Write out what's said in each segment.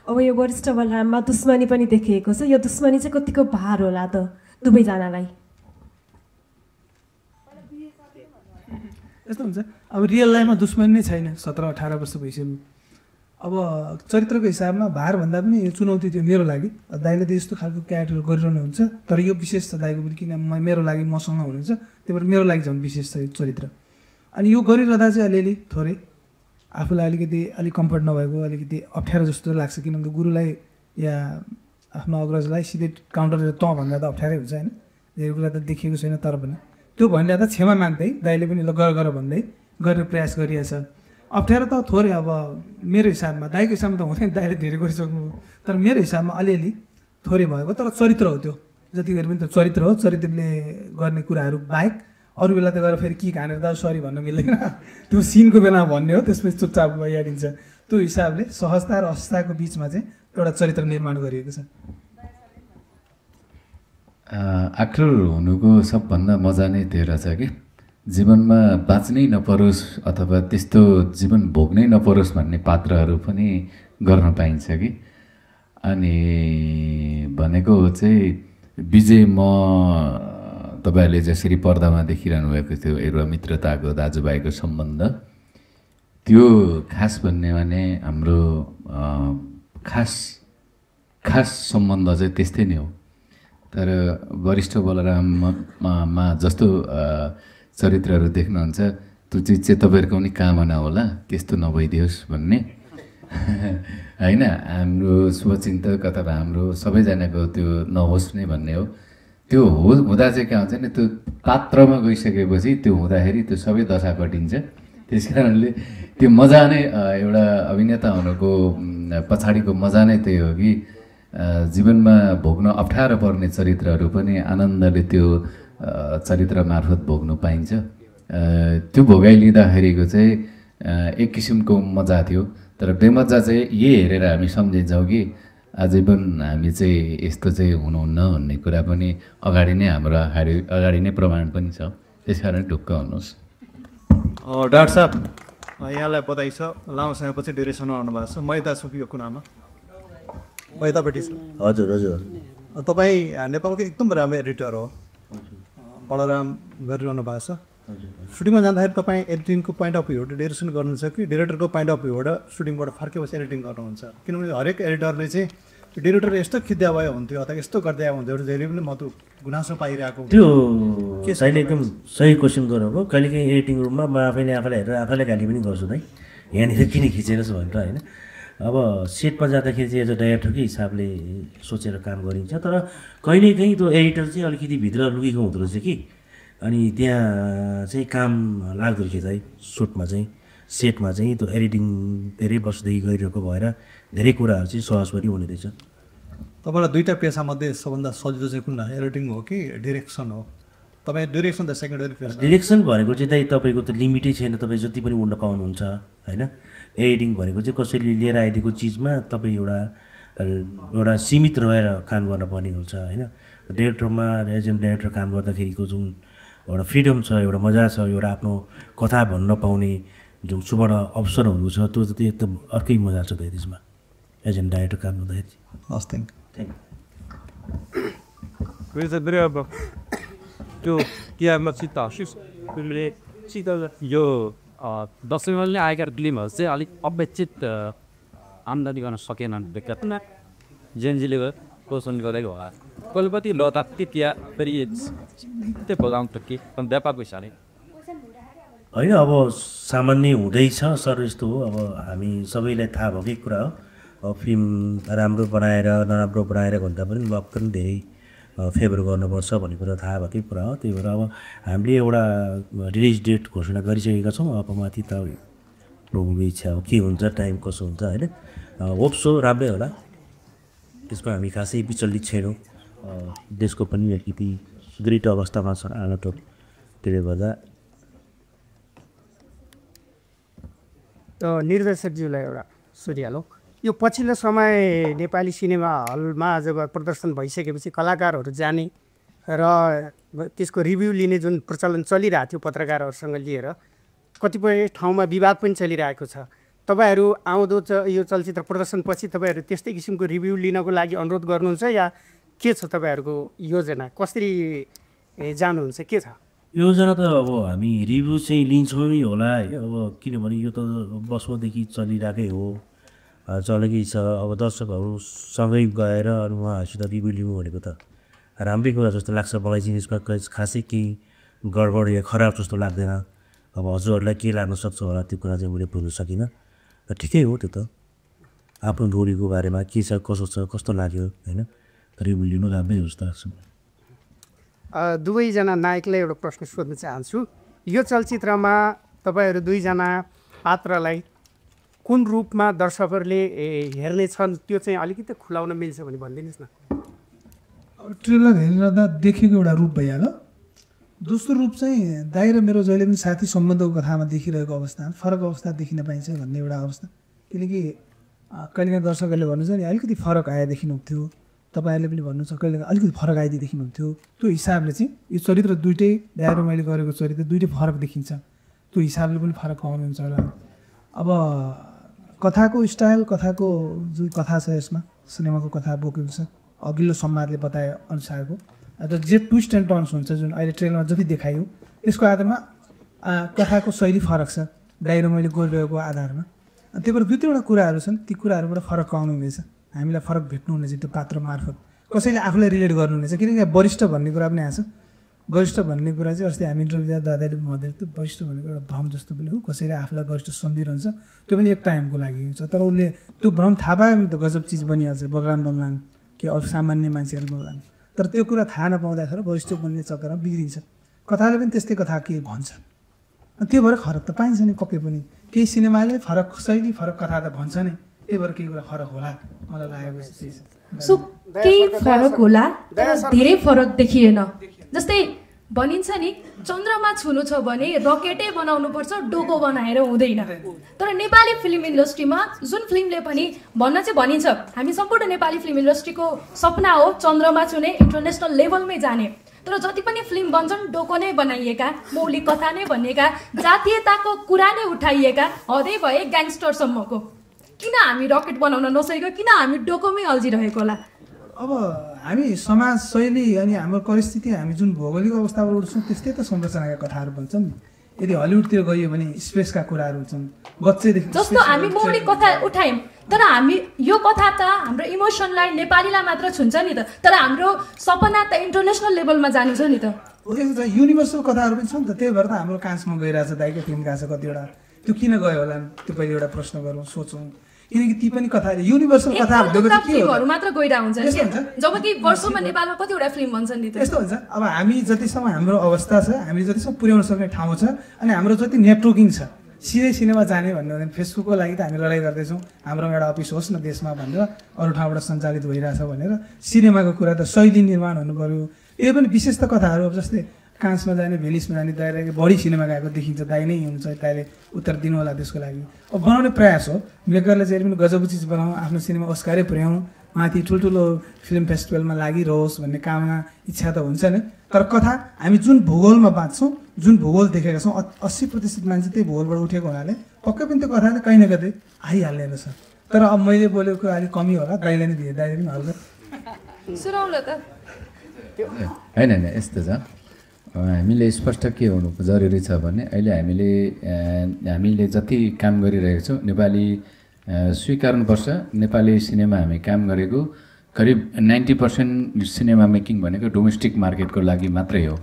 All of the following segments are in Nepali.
अब यो वरिष्ठ बलराममा दुश्मनी पनि देखिएको छ, यो दुश्मनी चाहिँ कतिको भार होला त दुवैजनालाई? यस्तो हुन्छ, अब रियल लाइफमा दुश्मनी नै छैन। 17-18 वर्ष भइसक्यो। अब चरित्रको हिसाबमा भारभन्दा पनि यो चुनौती थियो मेरो लागि। दाइले त यस्तो खालको क्यारेक्टर गरिरहनु हुन्छ, तर यो विशेष छ दाइको पनि, किन मेरो लागि मसँग हुनुहुन्छ, त्यही भएर मेरो लागि झन् विशेष छ यो चरित्र। अनि यो गरिरहँदा चाहिँ अलिअलि थोरै आफूलाई अलिक कम्फर्ट नभएको, अलिकति अप्ठ्यारो जस्तो लाग्छ, किनभने गुरुलाई या आफ्नो अग्रजलाई सिधै काउन्टर त भन्दा त अप्ठ्यारै हुन्छ होइन। धेरै कुरा त देखिएको छैन, तर पनि त्यो भनिरहँदा क्षमा माग्दै दाइले पनि ल गर भन्दै गर्ने प्रयास गरिरहेछ। अप्ठ्यारो त थोरै, अब मेरो हिसाबमा, दाइको हिसाबमा त हुँदैन, दाइले धेरै गरिसक्नु, तर मेरो हिसाबमा अलिअलि थोरै भएको। तर चरित्र हो त्यो, जति गरे पनि त्यो चरित्र हो। चरित्रले गर्ने कुराहरू बाहेक अरू बेला त गएर फेरि के खानेर त सरी भन्न मिल्दैन, त्यो सिनको बेलामा भन्ने हो, त्यसपछि चुपचाप भइहालिन्छ। त्यो हिसाबले सहजता र असहजताको बिचमा चाहिँ एउटा चरित्र निर्माण गरिएको छ। एक्टर हुनुको सबभन्दा मजा नै त्यो रहेछ कि जीवनमा बाँच्नै नपरोस् अथवा त्यस्तो जीवन भोग्नै नपरोस् भन्ने पात्रहरू पनि गर्न पाइन्छ कि। अनि भनेको चाहिँ विजय, म तपाईँहरूले जसरी पर्दामा देखिरहनु भएको थियो एउटा मित्रताको दाजुभाइको सम्बन्ध, त्यो खास भन्ने भने हाम्रो खास सम्बन्ध चाहिँ त्यस्तै नै हो। तर वरिष्ठ बलराममा जस्तो चरित्रहरू देख्नुहुन्छ त्यो चिज चाहिँ तपाईँहरूको पनि कामना होला त्यस्तो नभइदियोस् भन्ने होइन। हाम्रो शुभचिन्तक अथवा हाम्रो सबैजनाको त्यो नहोस् नै भन्ने हो। त्यो हुँदा चाहिँ के हुन्छ नि, त्यो पात्रमा गइसकेपछि त्यो हुँदाखेरि त्यो सबै दशा कटिन्छ। त्यस कारणले त्यो मजा नै एउटा अभिनेता हुनुको पछाडिको मजा नै त्यही हो कि जीवनमा भोग्न अप्ठ्यारो पर्ने चरित्रहरू पनि आनन्दले त्यो चरित्र मार्फत भोग्नु पाइन्छ। त्यो भोगाइलिँदाखेरिको चाहिँ एक किसिमको मजा थियो। तर बेमजा चाहिँ यही हेरेर हामी सम्झिन्छौँ कि आजीवन हामी चाहिँ यस्तो चाहिँ हुनुहुन्न भन्ने कुरा पनि अगाडि नै हाम्रो अगाडि नै प्रमाण पनि छ। त्यस कारण ढुक्क हुनुहोस्। डाक्टर साहब, यहाँलाई बधाई छ, लामो समयपछि डिरेक्सन आउनुभएको छ। मैदा सुकीको कुरामा मैदापट्टि छ। हजुर हजुर, तपाईँ नेपालको एकदम राम्रो एडिटर हो, बलराम गरिरहनु भएको छ। सुटिङमा जाँदाखेरि तपाईँ एडिटिङको पोइन्ट अफ भ्यूबाट डिरेक्सन गर्नुहुन्छ कि डिरेक्टरको पोइन्ट अफ भ्यूबाट सुटिङबाट फर्केपछि एडिटिङ गर्नुहुन्छ? किनभने हरेक एडिटरले चाहिँ डिरेक्टर यस्तो खिद्या भयो हुन्थ्यो अथवा यस्तो गर्दै हुन्थ्यो, जहिले पनि म त गुनासो पाइरहेको। त्यो अहिले एकदम सही क्वेसन गरेको। कहिलेकाहीँ एडिटिङ रुममा म आफैलाई हेरेर आफैलाई गाली पनि गर्छु है, यहाँनिर किन खिचेनस् भनेर होइन। अब सेटमा जाँदाखेरि चाहिँ एज अ डाइरेक्टरकै हिसाबले सोचेर काम गरिन्छ, तर कहिलेकाहीँ त्यो एडिटर चाहिँ अलिकति भित्र लुकेको हुँदो रहेछ कि, अनि त्यहाँ चाहिँ काम लाग्दो रहेछ है। सुटमा चाहिँ सेटमा चाहिँ त्यो एडिटिङ धेरै वर्षदेखि गरिरहेको भएर धेरै कुराहरू चाहिँ सहज पनि हुने रहेछ। तपाईँलाई दुईवटा पेसामध्ये सबभन्दा सजिलो चाहिँ कुन, एडिटिङ हो कि डिरेक्सन हो? तपाईँ डिरेक्सन त सेकेन्डरी पेसा। डिरेक्सन भनेको चाहिँ तपाईँको त लिमिटै छैन, तपाईँ जति पनि उड्न पाउनुहुन्छ होइन। एडिटिङ भनेको चाहिँ कसैले लिएर आइदिएको चिजमा तपाईँ एउटा सीमित रहेर काम गर्न पर्ने हुन्छ होइन। डिरेक्टरमा एज एन डाइरेक्टर काम गर्दाखेरिको जुन एउटा फ्रिडम छ, एउटा मजा छ, एउटा आफ्नो कथा भन्न पाउने जुन सुवर्ण अवसरहरू छ, त्यो चाहिँ एकदम अर्कै मजा छ त्यसमा एज एन डाइरेक्टर काम गर्दाखेरि। हस्, थ्याङ्क अब त्यो क्यामा यो दसैँमा नै आएका फिल्महरू चाहिँ अलिक अपेक्षित आम्दानी गर्न सकेनन् व्यक्तिगत जेनजीले क्वेसन गरेको होला। कहिले लता त्यहाँ फेरि त्यो भोगाउँछ कि व्यापारको हिसाबले होइन। अब सामान्य हुँदैछ सर, यस्तो हो। अब हामी सबैलाई थाहा भएकै कुरा हो। अब फिल्म राम्रो बनाएर नराम्रो बनाएर भन्दा पनि लक पनि धेरै फेभर गर्नुपर्छ भन्ने कुरा थाहा भएकै कुरा हो। त्यही भएर अब हामीले एउटा रिलिज डेट घोषणा गरिसकेका छौँ। अब माथि त प्रभुको इच्छा हो, के हुन्छ, टाइम कसो हुन्छ होइन। होप सो राम्रै होला, त्यसमा हामी खासै विचलित छैनौँ। देशको पनि अलिकति सुदृढ अवस्थामा छ आनटो, त्यसले गर्दा। निर्देशकज्यूलाई एउटा सोधिहालौँ, यो पछिल्लो समय नेपाली सिनेमा हलमा जब प्रदर्शन भइसकेपछि कलाकारहरू जाने र त्यसको रिभ्यू लिने जुन प्रचलन चलिरहेको थियो पत्रकारहरूसँग लिएर, कतिपय ठाउँमा विवाद पनि चलिरहेको छ। तपाईँहरू आउँदो यो चलचित्र प्रदर्शनपछि तपाईँहरू त्यस्तै किसिमको रिभ्यू लिनको लागि अनुरोध गर्नुहुन्छ या के छ तपाईँहरूको योजना, कसरी जानुहुन्छ, के छ योजना? त अब हामी रिभ्यू चाहिँ लिन्छौँ नि होला है, अब किनभने यो त वर्षौँदेखि चलिरहेकै हो, चलेकै छ। अब दर्शकहरूसँगै गएर अनि उहाँहरूसित रिभ्यू लिनु भनेको त राम्रै कुरा जस्तो लाग्छ मलाई चाहिँ। यसमा खासै केही गडबड या खराब जस्तो लाग्दैन। अब हजुरहरूलाई के लाग्न सक्छ होला त्यो कुरा चाहिँ मैले बुझ्न सकिनँ। र ठिकै हो त्यो त, आफ्नो डोरीको बारेमा के छ कसो छ कस्तो लाग्यो होइन, रिभ्यू लिनु राम्रै हो जस्तो लाग्छ। दुवैजना नायकलाई एउटा प्रश्न सोध्न चाहन्छु। यो चलचित्रमा तपाईँहरू दुईजना पात्रलाई कुन रूपमा दर्शकहरूले हेर्नेछन् त्यो चाहिँ अलिकति खुलाउन मिल्छ भने भनिदिनुहोस् न। ट्रेलर हेरिरहँदा देखेको एउटा रूप भइहाल्यो। दोस्रो रूप चाहिँ दाइ र मेरो जहिले पनि साथी सम्बन्धको कथामा देखिरहेको अवस्था, फरक अवस्था देखिन पाइन्छ भन्ने एउटा अवस्था। किनकि कहिलेकाहीँ दर्शकहरूले भन्नुहुन्छ नि अलिकति फरक आए देखिनुहुन्थ्यो, तपाईँहरूले पनि भन्नुहुन्छ कहिले अलिकति फरक आइदिए देखिनुहुन्थ्यो। त्यो हिसाबले चाहिँ यो चरित्र दुइटै दाइ र मैले गरेको चरित्र दुइटै फरक देखिन्छ, त्यो हिसाबले पनि फरक पाउनुहुन्छ होला। अब कथाको स्टाइल, कथाको जुन कथा छ यसमा सिनेमाको कथा बोकेको छ अघिल्लो संवादले बताए अनुसारको, जे ट्विस्ट एन्ड टर्न्स हुन्छ जुन अहिले ट्रेलरमा जति देखाइयो त्यसको आधारमा कथाको शैली फरक छ दाइ र मैले गरिरहेको आधारमा। त्यही भएर दुई तिनवटा कुराहरू छन्, ती कुराहरूबाट फरक पाउनु हुनेछ, हामीलाई फरक भेट्नु हुनेछ त्यो पात्र मार्फत। कसैले आफूलाई रिलेट गर्नुहुनेछ, किनकि वरिष्ठ भन्ने कुरा पनि आएको छ। वरिष्ठ भन्ने कुरा चाहिँ अस्ति हामी इन्टरभ्यू दादाले भन्दै त्यो वरिष्ठ भनेको एउटा भ्रम जस्तो पनि हो, कसैले आफूलाई वरिष्ठ सम्झिरहन्छ, त्यो पनि एक टाइमको लागि हुन्छ। तर उसले त्यो भ्रम थाहा पायो भने त गजब चिज बनिहाल्छ, बगान कि अरू सामान्य मान्छेहरू बगान। तर त्यो कुरा थाहा नपाउँदाखेरि वरिष्ठ बन्ने चक्करमा बिग्रिन्छ। कथाले पनि त्यस्तै कथा के भन्छ, त्यो भएर फरक त पाइन्छ नि। पक्कै पनि केही सिनेमाले फरक शैली फरक कथा त भन्छ नै, त्यही भएर केही कुरा फरक होला मलाई लागेको चिज। सो केही फरक होला तर धेरै फरक देखिएन। जस्तै भनिन्छ नि चन्द्रमा छुनु छ भने रकेटै बनाउनुपर्छ, डोको बनाएर हुँदैन। तर नेपाली फिल्म इन्डस्ट्रीमा जुन फिल्मले पनि भन्न चाहिँ भनिन्छ, हामी सम्पूर्ण नेपाली फिल्म इन्डस्ट्रीको सपना हो चन्द्रमा छुने, इन्टरनेसनल लेभलमै जाने। तर जति पनि फिल्म बन्छन् डोको नै बनाइएका, मौलिक कथा नै भनिएका, जातीयताको कुरा नै उठाइएका, हदै भए ग्याङ्स्टरसम्मको। किन हामी रकेट बनाउन नसकेको, किन हामी डोकोमै अल्झिरहेको होला? अब हामी समाज शैली अनि हाम्रो परिस्थिति, हामी जुन भौगोलिक अवस्थाबाट उठ्छौँ त्यस्तै त संरचनाका कथाहरू भन्छन् नि। यदि हलिउडतिर गइयो भने स्पेसका कुराहरू हुन्छन् बच्चैदेखि। जस्तो हामी मौलिक कथा उठायौँ तर हामी यो कथा त हाम्रो इमोसनलाई नेपालीलाई मात्र छुन्छ नि त, तर हाम्रो सपना त इन्टरनेसनल लेभलमा जानु छ नि त। युनिभर्सल कथाहरू पनि छ नि त, त्यही भएर त हाम्रो कान्छमा गइरहेछ दाइको फिल्म गएको छ कतिवटा। त्यो किन गयो होला त्यो पहिले एउटा प्रश्न गरौँ, सोचौँ। किनकि ती पनि कथा युनिभर्सल कथा भनेको चाहिँ के हो, फिल्महरू मात्र गइरहेको हुन्छ नि, जबकि वर्षमा नेपालमा कतिवटा फिल्म भन्छन् नि त। यस्तो हुन्छ। अब हामी जतिसम्म हाम्रो अवस्था छ, हामीले जतिसम्म पुर्याउन सक्ने ठाउँ छ अनि हाम्रो जति नेटवर्किङ छ, सिधै सिनेमा जाने भन्ने भने फेसबुकको लागि त हामी लडाइँ गर्दैछौँ, हाम्रो एउटा अफिस होस् न देशमा भनेर, अरू ठाउँबाट सञ्चालित भइरहेछ भनेर। सिनेमाको कुरा त शैली निर्माण हुनु पऱ्यो। यो पनि विशेष त कथाहरू अब जस्तै कान्समा जाने, भेनिसमा जाने दाइले बढी सिनेमा गएको देखिन्छ, दाइ नै हुन्छ, दाइले उत्तर दिनु होला त्यसको लागि। अब बनाउने प्रयास हो, मेकरले चाहिँ पनि गजब चिज बनाउँ, आफ्नो सिनेमा अस्कारै पुर्याउँ, माथि ठुल्ठुलो फिल्म फेस्टिभलमा लागिरहोस् भन्ने कामना इच्छा त हुन्छ नै। तर कथा हामी जुन भूगोलमा बाँच्छौँ, जुन भूगोल देखेका छौँ, 80% मान्छे त्यही भूगोलबाट उठेको हुनाले पक्कै पनि त्यो कथाले कहीँ न कतै आइहाल्ने रहेछ। तर अब मैले बोलेको अलिक कमी होला, दाइले नै दिए, दाइले पनि हल्का सुनाउला त होइन होइन यस्तो छ। हामीले स्पष्ट के हुनु जरुरी छ भने अहिले हामीले जति काम गरिरहेको छौँ नेपाली स्वीकार्नुपर्छ। नेपाली सिनेमा हामी काम गरेको करिब 90% सिनेमा मेकिङ भनेको डोमेस्टिक मार्केटको लागि मात्रै हो।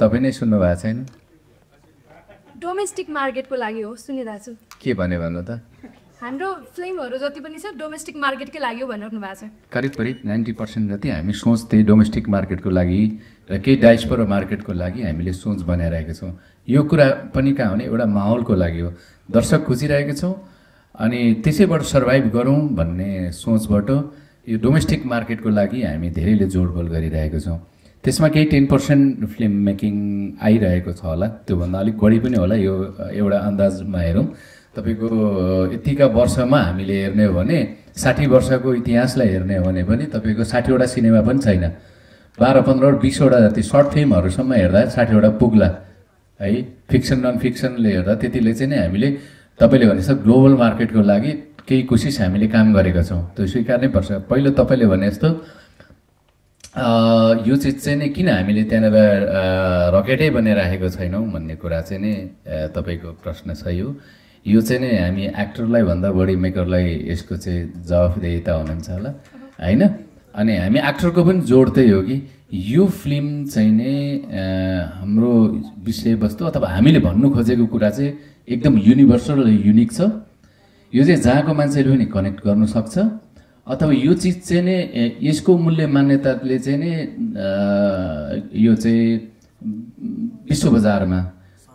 तपाईँ नै सुन्नु भएको छैन? डोमेस्टिक मार्केटको लागि हो सुनिरहेको छु। के भने भन्नु त? हाम्रो फिल्महरू जति पनि छ डोमेस्टिक मार्केटकै लागि हो भनिराख्नु भएको छ। करिब 90% जति हामी सोच त्यही डोमेस्टिक मार्केटको लागि र केही डायस्पोरा मार्केटको लागि हामीले सोच बनाइरहेका छौँ। यो कुरा पनि कहाँ भने एउटा माहौलको लागि हो, दर्शक खोजिरहेका छौँ अनि त्यसैबाट सर्भाइभ गरौँ भन्ने सोचबाट यो डोमेस्टिक मार्केटको लागि हामी धेरैले जोडबोल गरिरहेको छौँ। त्यसमा केही 10% फिल्म मेकिङ आइरहेको छ होला, त्योभन्दा अलिक बढी पनि होला, यो एउटा अन्दाजमा हेरौँ। तपाईँको यतिका वर्षमा हामीले हेर्ने हो भने 60 वर्षको इतिहासलाई हेर्ने हो भने पनि तपाईँको 60वटा सिनेमा पनि छैन, 12, 15, 20वटा जति सर्ट फिल्महरूसम्म हेर्दा 60वटा पुग्ला है। फिक्सन नन फिक्सनले हेर्दा त्यतिले चाहिँ नै हामीले तपाईँले भने जस्तो ग्लोबल मार्केटको लागि केही कोसिस हामीले काम गरेका छौँ, त्यो स्वीकार्नै पर्छ। पहिलो तपाईँले भने जस्तो यो चिज चाहिँ नि किन हामीले त्यहाँनिर रकेटै बनाइराखेको छैनौँ भन्ने कुरा चाहिँ नि तपाईँको प्रश्न छ। यो चाहिँ नि हामी एक्टरलाई भन्दा बढी मेकरलाई यसको चाहिँ जवाफदेहिता हुनुहुन्छ होला होइन। अनि हामी एक्टरको पनि जोड त्यही हो कि यो फिल्म चाहिँ नि हाम्रो विषयवस्तु अथवा हामीले भन्नु खोजेको कुरा चाहिँ एकदम युनिभर्सल युनिक छ। यो चाहिँ जहाँको मान्छेले पनि कनेक्ट गर्नु सक्छ अथवा यो चिज चाहिँ नि यसको मूल्य मान्यताले चाहिँ नि यो चाहिँ विश्व बजारमा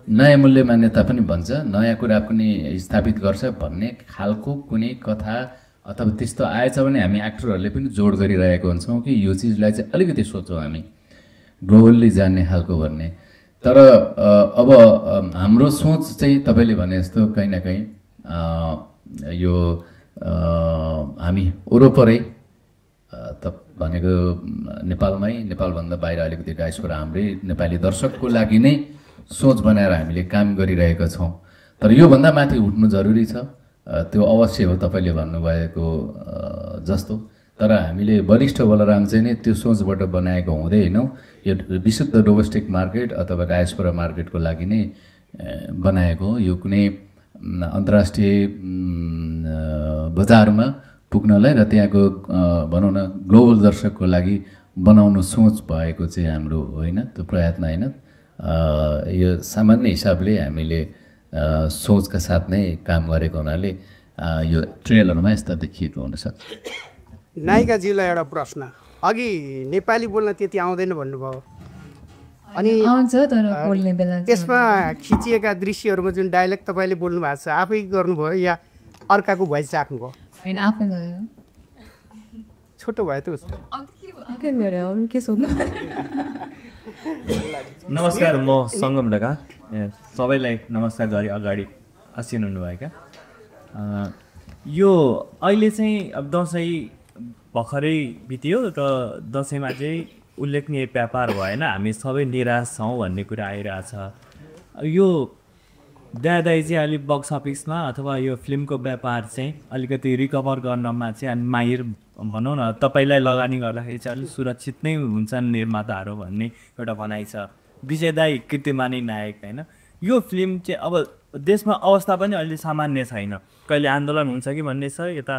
नयाँ मूल्य मान्यता पनि भन्छ, नयाँ कुरा पनि स्थापित गर्छ भन्ने खालको कुनै कथा अथवा त्यस्तो आएछ भने हामी एक्टरहरूले पनि जोड गरिरहेको हुन्छौँ कि यो चिजलाई चाहिँ अलिकति सोचौँ हामी ग्लोबल्ली जान्ने खालको भन्ने। तर अब हाम्रो सोच चाहिँ तपाईँले भने जस्तो कहीँ न कहीँ यो हामी वरपरै त भनेको नेपालमै, नेपालभन्दा बाहिर अलिकति डायस्पोरा हाम्रै नेपाली दर्शकको लागि नै सोच बनाएर हामीले काम गरिरहेका छौँ। तर योभन्दा माथि उठ्नु जरुरी छ, त्यो अवश्य हो तपाईँले भन्नुभएको जस्तो। तर हामीले वरिष्ठ बलराम चाहिँ नै त्यो सोचबाट बनाएको हुँदै होइनौँ, यो विशुद्ध डोमेस्टिक मार्केट अथवा डायस्पोरा मार्केटको लागि नै बनाएको हो। यो कुनै अन्तर्राष्ट्रिय बजारमा पुग्नलाई र त्यहाँको भनौँ न ग्लोबल दर्शकको लागि बनाउनु सोच भएको चाहिँ हाम्रो होइन, त्यो प्रयत्न होइन। यो सामान्य हिसाबले हामीले सोचका साथ नै काम गरेको हुनाले यो ट्रेलरमा यस्ता देखिएको हुनसक्छ। नायिकाज्यूलाई एउटा प्रश्न, अघि नेपाली बोल्न त्यति आउँदैन भन्नुभयो, अनि आउँछ तर बोल्ने बेला त्यसमा खिचिएका दृश्यहरूमा जुन डायलग तपाईँले बोल्नु भएको छ आफै गर्नुभयो या अर्काको भोइस राख्नुभयो? होइन, आफै गयो। छोटो भयो त उसको। के सोध्नु? नमस्कार, म सङ्गम ढका। सबैलाई नमस्कार गरी अगाडि आसिन हुनुभएका। यो अहिले चाहिँ अब दसैँ भर्खरै बित्यो र दसैँमा चाहिँ उल्लेखनीय व्यापार भएन, हामी सबै निराश छौँ भन्ने कुरा आइरहेछ। यो दाइ चाहिँ अलिक बक्स अफिसमा अथवा यो फिल्मको व्यापार चाहिँ अलिकति रिकभर गर्नमा चाहिँ माहिर भनौँ न, तपाईँलाई लगानी गर्दाखेरि चाहिँ अलिक सुरक्षित नै हुन्छन् निर्माताहरू भन्ने एउटा भनाइ छ। विजय दाइ कीर्तिमानी नायक होइन, यो फिल्म चाहिँ अब देशमा अवस्था पनि अहिले सामान्य छैन, कहिले आन्दोलन हुन्छ कि भन्ने छ, यता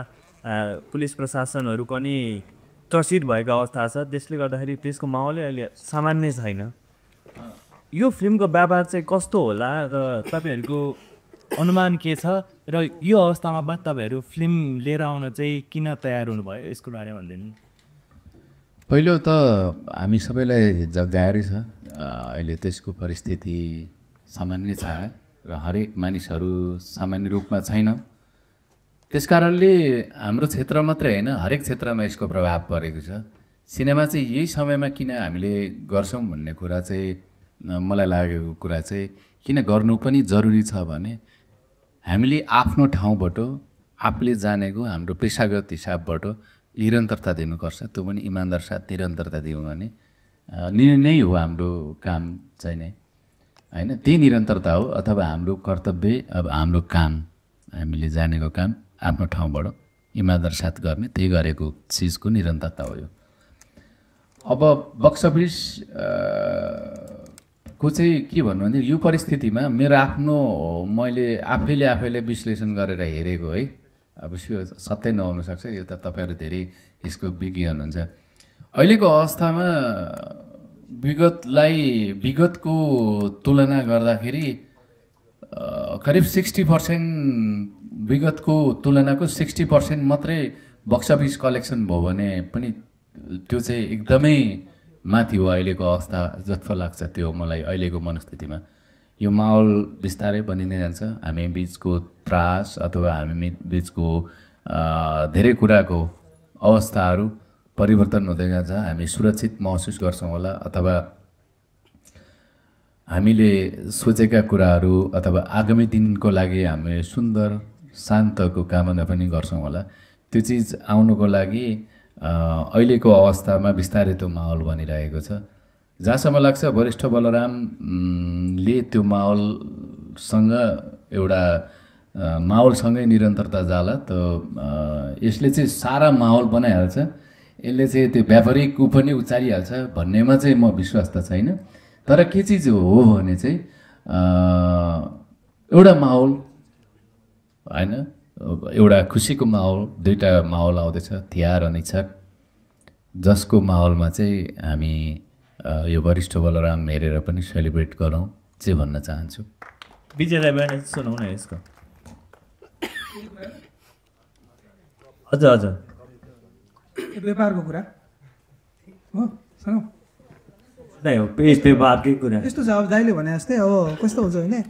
पुलिस प्रशासनहरू पनि त्रसित भएको अवस्था छ, त्यसले गर्दाखेरि त्यसको माहौलै अहिले सामान्य छैन। यो फिल्मको व्यापार चाहिँ कस्तो होला र तपाईँहरूको अनुमान के छ र यो अवस्थामा बाद तपाईँहरू फिल्म लिएर आउन चाहिँ किन तयार हुनुभयो, यसको बारेमा भनिदिनु। पहिलो त हामी सबैलाई जग्गाएरै छ, अहिले त्यसको परिस्थिति सामान्य छ र हरेक मानिसहरू सामान्य रूपमा छैन। त्यसकारणले हाम्रो क्षेत्र मात्रै होइन, हरेक क्षेत्रमा यसको प्रभाव परेको छ। सिनेमा चाहिँ यही समयमा किन हामीले गर्छौँ भन्ने कुरा चाहिँ मलाई लागेको कुरा चाहिँ किन गर्नु पनि जरुरी छ भने हामीले आफ्नो ठाउँबाट आफूले जानेको हाम्रो पेसागत हिसाबबाट निरन्तरता दिनुपर्छ, त्यो पनि इमान्दार साथ निरन्तरता दियौँ भने नै हो हाम्रो काम चाहिँ नै होइन। त्यही निरन्तरता हो अथवा हाम्रो कर्तव्य, अब हाम्रो काम हामीले जानेको काम आफ्नो ठाउँबाट इमान्दार साथ गर्ने, त्यही गरेको चिजको निरन्तरता हो यो। अब बक्स अफिस को चाहिँ के भन्नु भने यो परिस्थितिमा मेरो आफ्नो मैले आफैले विश्लेषण गरेर हेरेको है, अब यो सत्य नहुनसक्छ, यो त तपाईँहरू धेरै यसको विज्ञ हुनुहुन्छ। अहिलेको अवस्थामा विगतको तुलना गर्दाखेरि करिब 60% विगतको तुलनाको 60% मात्रै बक्स अफिस कलेक्सन भयो भने पनि त्यो चाहिँ एकदमै माथि हो अहिलेको अवस्था जस्तो लाग्छ। त्यो मलाई अहिलेको मनस्थितिमा यो माहौल बिस्तारै बनिँदै जान्छ। हामी बिचको त्रास अथवा हामी बिचको धेरै कुराको अवस्थाहरू परिवर्तन हुँदै जान्छ। हामी सुरक्षित महसुस गर्छौँ होला अथवा हामीले सोचेका कुराहरू अथवा आगामी दिनको लागि हामी सुन्दर शान्तको कामना पनि गर्छौँ होला। त्यो चिज आउनुको लागि अहिलेको अवस्थामा बिस्तारै त्यो माहौल बनिरहेको छ। जहाँसम्म लाग्छ वरिष्ठ बलरामले त्यो माहौलसँग एउटा माहौलसँगै निरन्तरता जाला त यसले चाहिँ सारा माहौल बनाइहाल्छ, यसले चाहिँ त्यो व्यापारिक ऊ पनि उचारिहाल्छ भन्नेमा चाहिँ म विश्वास त छैन। तर के चिज हो भने चाहिँ एउटा माहौल होइन, एउटा खुसीको माहौल, दुईवटा माहौल आउँदैछ, तिहार अनि छठ, जसको माहौलमा चाहिँ हामी यो वरिष्ठ बलराम हेरेर पनि सेलिब्रेट गरौँ चाहिँ भन्न चाहन्छु। विजयलाई बिहान सुनाउन यसको। हजुर हजुर व्यापारको कुरा हो सुनौ हो व्यापारकै कुरा यस्तो छ। अब दाइले भने जस्तै अब कस्तो हुन्छ भने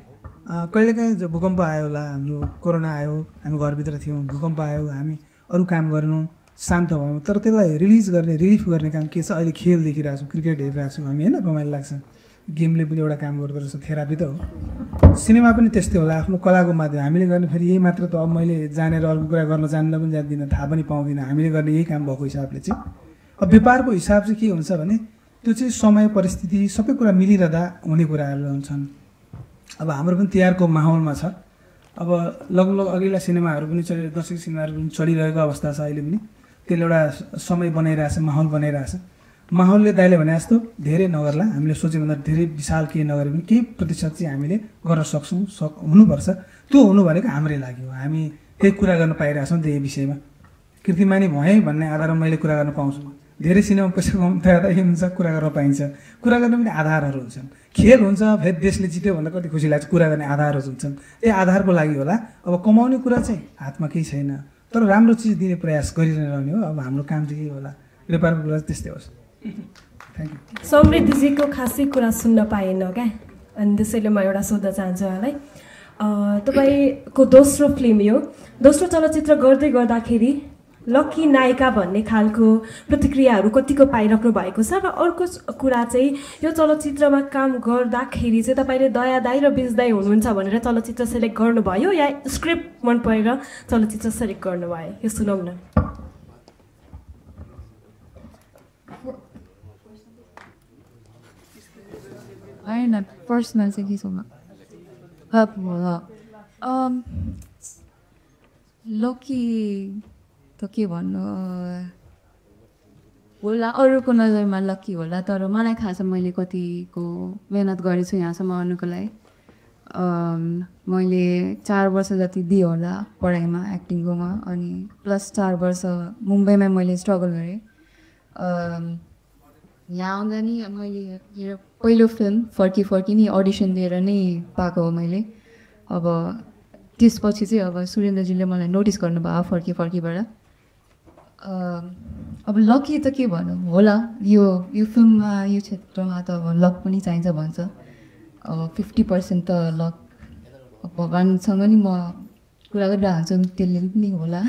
कहिलेकाहीँ भूकम्प आयो होला, हाम्रो कोरोना आयो, हामी घरभित्र थियौँ, भूकम्प आयो, हामी अरू काम गरेनौँ, शान्त भयौँ, तर त्यसलाई रिलिफ गर्ने काम के छ? अहिले खेल देखिरहेको छौँ, क्रिकेट हेरिरहेको छौँ हामी होइन, रमाइलो लाग्छ। गेमले पनि एउटा काम गर्दो रहेछ, थेरापी त हो। सिनेमा पनि त्यस्तै होला, आफ्नो कलाको माध्यम हामीले गर्ने। फेरि यही मात्र त अब मैले जानेर अर्को कुरा गर्न जान्दा पनि जान्दिनँ, थाहा पनि पाउँदिनँ, हामीले गर्ने यही काम भएको हिसाबले चाहिँ। अब व्यापारको हिसाब चाहिँ के हुन्छ भने त्यो चाहिँ समय परिस्थिति सबै कुरा मिलिरहँदा हुने कुराहरू हुन्छन्। अब हाम्रो पनि तिहारको माहौलमा छ। अब लगभग अघिल्ला सिनेमाहरू पनि दसैँ सिनेमाहरू पनि चलिरहेको अवस्था छ अहिले पनि। त्यसले एउटा समय बनाइरहेछ, माहौल बनाइरहेछ। माहौलले दाइले भने जस्तो धेरै नगर्ला, हामीले सोचेभन्दा धेरै विशाल केही नगरे पनि केही प्रतिशत चाहिँ हामीले गर्न सक्छौँ, हुनुपर्छ। त्यो हुनु भनेको हाम्रै लागि हो, हामी त्यही कुरा गर्न पाइरहेछौँ त्यही विषयमा। कीर्तिमानी भएँ भन्ने आधारमा मैले कुरा गर्न पाउँछु। धेरै सिनेमा पैसा कमाउँदा के हुन्छ, कुरा गर्न पाइन्छ। कुरा गर्न पनि आधारहरू हुन्छन्। खेल हुन्छ, फेरि देशले जित्यो भन्दा कति खुसी लाग्छ, कुरा गर्ने आधारहरू हुन्छन्। त्यही आधारको लागि होला। अब कमाउने कुरा चाहिँ हातमा केही छैन, तर राम्रो चिज दिने प्रयास गरिरहने हो। अब हाम्रो काम चाहिँ के होला, व्यापारको कुरा त्यस्तै होस्। Thank you. समृद्धिजीको खासै कुरा सुन्न पाएन क्या, अनि त्यसैले म एउटा सोध्न चाहन्छु उहाँलाई। तपाईँको दोस्रो फिल्म यो, दोस्रो चलचित्र गर्दै गर्दाखेरि लक्की नायिका भन्ने खालको प्रतिक्रियाहरू कतिको पाइराख्नु भएको छ? र अर्को कुरा चाहिँ यो चलचित्रमा काम गर्दाखेरि चाहिँ तपाईँले दया दाई र बिज दाई हुनुहुन्छ भनेर चलचित्र सेलेक्ट गर्नुभयो या स्क्रिप्ट मन परेर चलचित्र सेलेक्ट गर्नुभयो? यो सुनौ न। होइन पर्सनल चाहिँ के छ लकी त के भन्नु होला, अरूको नजरमा लकी होला, तर मलाई थाहा छ मैले कतिको मेहनत गरेछु यहाँसम्म आउनुको लागि। मैले 4 वर्ष जति दिएँ होला पढाइमा, एक्टिङकोमा, अनि प्लस 4 वर्ष मुम्बईमा मैले स्ट्रगल गरेँ। यहाँ आउँदा नि मैले मेरो पहिलो फिल्म फर्की नि अडिसन दिएर नै पाएको हो मैले। अब त्यसपछि चाहिँ अब सुरेन्द्रजीले मलाई नोटिस गर्नुभयो फर्कीबाट। अब लकी त के भनौँ होला, यो फिल्ममा यो क्षेत्रमा त अब लक पनि चाहिन्छ भन्छ। अब 50% त लक भगवान्सँग नि म कुरा गरिरहन्छु, त्यसले पनि होला।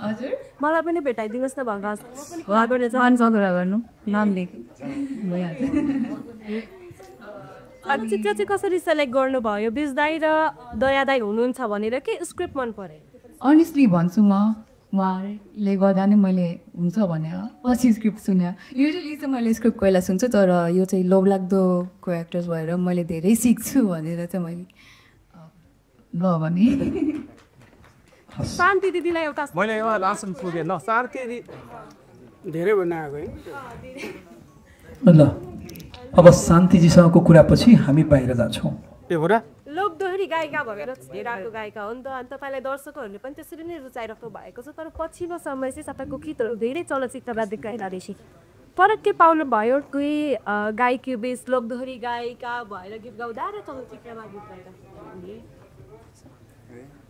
हजुर मलाई पनि भेटाइदिनुहोस् न भङ्गास गर्नु नाम लेख्नु भइहाल्छ। चलचित्र चाहिँ कसरी सेलेक्ट गर्नुभयो? बिज दाई र दया दाई हुनुहुन्छ भनेर कि स्क्रिप्ट मन पऱ्यो? अनेस्टली भन्छु म, उहाँले गर्दा नै मैले हुन्छ भने पछि स्क्रिप्ट सुने। युजली चाहिँ मैले स्क्रिप्ट पहिला सुन्छु, तर यो चाहिँ लोभलाग्दोको एक्टर्स भएर मैले धेरै सिक्छु भनेर चाहिँ मैले ल भने। शान्ति दिदीलाई एउटा मैले एउटा लास्ट पुगेँ ल। शान्ति दिदी धेरै भन्न आएको है ल। अब शान्तिजीसँगको कुरापछि हामी बाहिर जान्छौँ। त्यो कुरा लोकदोहोरी गायिका भएर हेराएको गायिका हो नि त, अनि तपाईँलाई दर्शकहरूले पनि त्यसरी नै रुचाइराख्नु भएको छ। तर पछिल्लो समय चाहिँ तपाईँको गीतहरू धेरै चलचित्रमा देखाइरहेको फरक के पाउनु भयो? कोही गायकी बेस लोकदोहोरी गायिका भएर गीत गाउँदा र चलचित्रमा गीत गाइरहेको?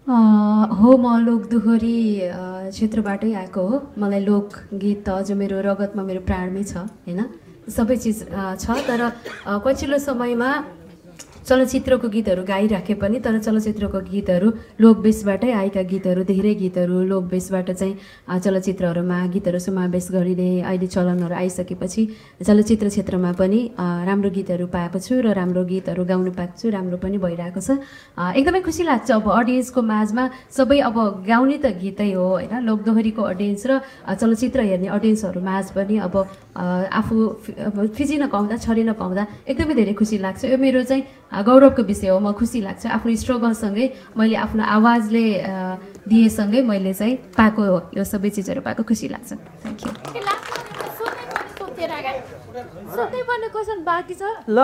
हो, म लोकदोहोरी क्षेत्रबाटै आएको हो। मलाई लोकगीत त अझ मेरो रगतमा, मेरो प्राणमै छ होइन, सबै चिज छ। तर पछिल्लो समयमा चलचित्रको गीतहरू गाइराखे पनि तर चलचित्रको गीतहरू लोकबेसबाटै आएका गीतहरू धेरै गीतहरू लोकबेसबाट चाहिँ चलचित्रहरूमा गीतहरू समावेश गरिँदै अहिले चलनहरू आइसकेपछि चलचित्र क्षेत्रमा पनि राम्रो गीतहरू पाएको छु र राम्रो गीतहरू गाउनु पाएको छु राम्रो पनि भइरहेको छ एकदमै खुसी लाग्छ अब अडियन्सको माझमा सबै अब गाउने त गीतै हो होइन लोकदोहोरीको अडियन्स र चलचित्र हेर्ने अडियन्सहरू माझ पनि अब आफू फिजिन पाउँदा छरिन पाउँदा एकदमै धेरै खुसी लाग्छ यो मेरो चाहिँ गौरवको विषय हो म खुसी लाग्छ आफ्नो स्ट्रगलसँगै मैले आफ्नो आवाजले दिएसँगै मैले चाहिँ पाएको हो यो सबै चिजहरू पाएको खुसी लाग्छ थ्याङ्क यू सोध्दै पर्ने क्वेसन बाँकी छ ल